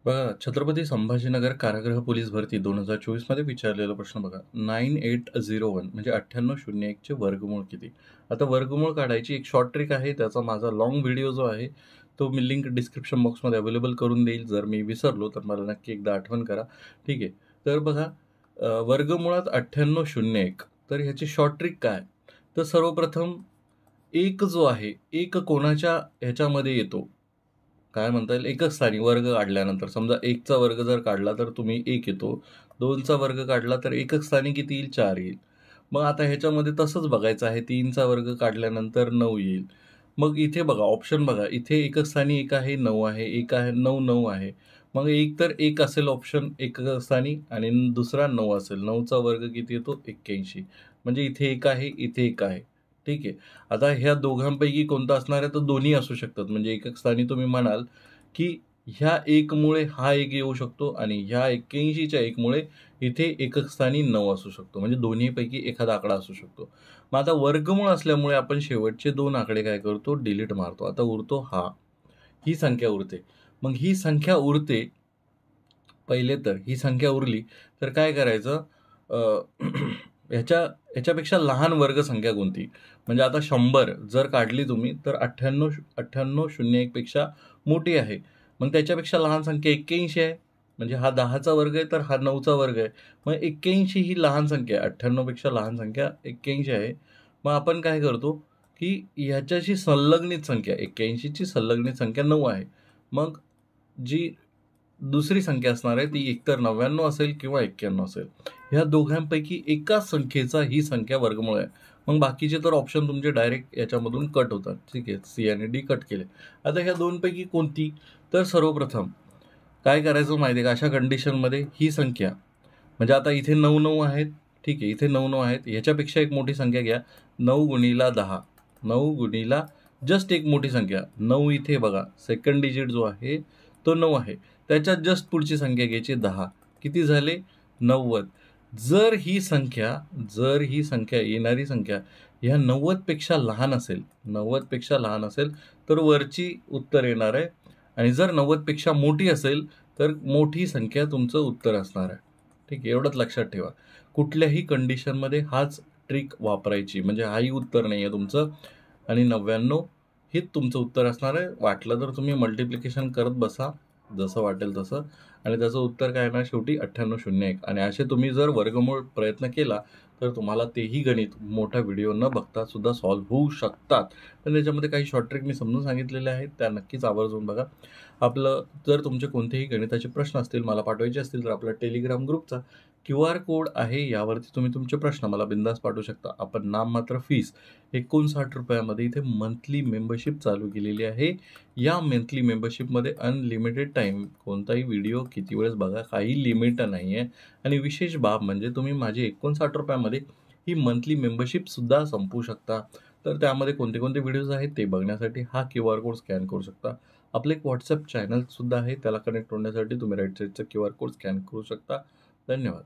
बघा, छत्रपती संभाजीनगर कारागृह पोलीस भरती 2024 मध्ये विचारलेला प्रश्न बघा. 9801 म्हणजे 9801 चे वर्गमूळ किती? आता वर्गमूळ काढायची एक शॉर्ट ट्रिक आहे. त्याचा माझा लाँग व्हिडिओ जो आहे, तो मी लिंक डिस्क्रिप्शन बॉक्समध्ये अवेलेबल करून देईल. जर मी विसरलो तर मला नक्की एकदा आठवण करा. ठीक आहे. तर बघा, वर्गमुळात 9801 तर ह्याची शॉर्ट ट्रिक काय? तर सर्वप्रथम 1 जो आहे, 1 कोणाच्या ह्याच्यामध्ये येतो? काय म्हणता येईल, एकच स्थानी वर्ग काढल्यानंतर समजा 1चा वर्ग जर काढला तर तुम्ही 1 येतो. 2चा वर्ग काढला तर एकक स्थानी किती येईल? 4 येईल. मग आता ह्याच्यामध्ये तसंच बघायचं आहे. 3चा वर्ग काढल्यानंतर 9 येईल. मग इथे बघा, ऑप्शन बघा. इथे एकक स्थानी 1 आहे, 9 आहे, 1 आहे, 9, 9 आहे. मग एक तर 1 असेल ऑप्शन एकक स्थानी आणि दुसरा 9 असेल. 9चा वर्ग किती येतो? 81. म्हणजे इथे 1 आहे, इथे 1 आहे. ठीक आहे. आता ह्या दोघांपैकी कोणता असणार आहे? तर दोन्ही असू शकतात. म्हणजे एकक स्थानी तुम्ही म्हणाल, की ह्या 1 मुळे हा 1 येऊ शकतो आणि ह्या 81च्या 1 मुळे इथे एकक स्थानी 9 असू शकतो. म्हणजे दोन्हीपैकी एखादा आकडा असू शकतो. मग आता वर्गमूळ असल्यामुळे आपण शेवटचे 2 आकडे काय करतो? डिलीट मारतो. आता उरतो हा. ही संख्या उरते. मग ही संख्या उरते, पहिले तर ही संख्या उरली तर काय करायचं? अ, ह्याच्या ह्याच्यापेक्षा लहान वर्गसंख्या कोणती? म्हणजे आता 100 जर काढली तुम्ही तर 9801 पेक्षा मोठी आहे. मग त्याच्यापेक्षा लहान संख्या 81 आहे. म्हणजे हा 10चा वर्ग आहे तर हा 9चा वर्ग आहे. मग 81 ही लहान संख्या आहे. 98 पेक्षा लहान संख्या 81 आहे. मग आपण काय करतो, की ह्याच्याशी संलग्नित संख्या 81 ची संलग्नित संख्या 9 आहे. मग जी दुसरी संख्या असणार आहे ती एकतर 99 असेल किंवा 91 असेल. ह्या दोघांपैकी एकाच संख्येचा ही संख्या वर्गमूळ आहे. मग बाकीचे तर ऑप्शन तुमचे डायरेक्ट याच्यामधून कट होतात. ठीक आहे. सी आणि डी कट केले. आता ह्या दोनपैकी कोणती? तर सर्वप्रथम काय करायचं माहिती आहे का? अशा कंडिशनमध्ये ही संख्या म्हणजे आता इथे 9 आहेत. ठीक आहे. इथे 9 आहेत. ह्याच्यापेक्षा एक मोठी संख्या घ्या. 9 गुणिला 10. 9 गुणिला जस्ट एक मोठी संख्या. 9 इथे बघा. सेकंड डिजिट जो आहे तो 9 आहे. त्याच्यात जस्ट पुढची संख्या घ्यायची 10. किती झाले? 90. जर ही संख्या येणारी संख्या ह्या 90 पेक्षा लहान असेल, 90 पेक्षा लहान असेल तर वरची उत्तर येणार आहे आणि जर 90 पेक्षा मोठी असेल तर मोठी संख्या तुमचं उत्तर असणार आहे. ठीक आहे. एवढंच लक्षात ठेवा. कुठल्याही कंडिशनमध्ये हाच ट्रिक वापरायची. म्हणजे हाही उत्तर नाही आहे तुमचं आणि 99 हेच तुमचं उत्तर असणार आहे. वाटलं तर तुम्ही मल्टिप्लिकेशन करत बसा, जसं वाटेल तसं आणि त्याचं उत्तर काय येणार शेवटी 9801 आणि असे तुम्ही जर वर्गमूळ प्रयत्न केला तर तुम्हाला तेही गणित मोठा व्हिडिओ न बघता सुद्धा सॉल्व्ह होऊ शकतात. पण त्याच्यामध्ये काही शॉर्ट ट्रिक मी समजून सांगितलेले आहेत, त्या नक्कीच आवर्जून बघा. आपलं जर तुमचे कोणतेही गणिताचे प्रश्न असतील, मला पाठवायचे असतील तर आपला टेलिग्राम ग्रुपचा QR कोड आहे. यावरती तुम्ही तुमचे प्रश्न मला बिंदास पाठवू शकता. आपण नाममात्र फीस ₹59 मध्ये इथे मंथली मेंबरशिप चालू केलेली आहे. या मंथली मेंबरशिपमध्ये अनलिमिटेड टाईम, कोणताही व्हिडिओ किती वेळेस बघा, काही लिमिट नाही आहे आणि विशेष बाब म्हणजे तुम्ही माझे ₹59 मध्ये ही मंथली मेंबरशिपसुद्धा संपवू शकता. तर त्यामध्ये कोणते कोणते व्हिडिओज आहेत ते बघण्यासाठी हा QR कोड स्कॅन करू शकता. आपलं एक WhatsApp चॅनलसुद्धा आहे. त्याला कनेक्ट होण्यासाठी तुम्ही राईट साईडचा QR कोड स्कॅन करू शकता. धन्यवाद.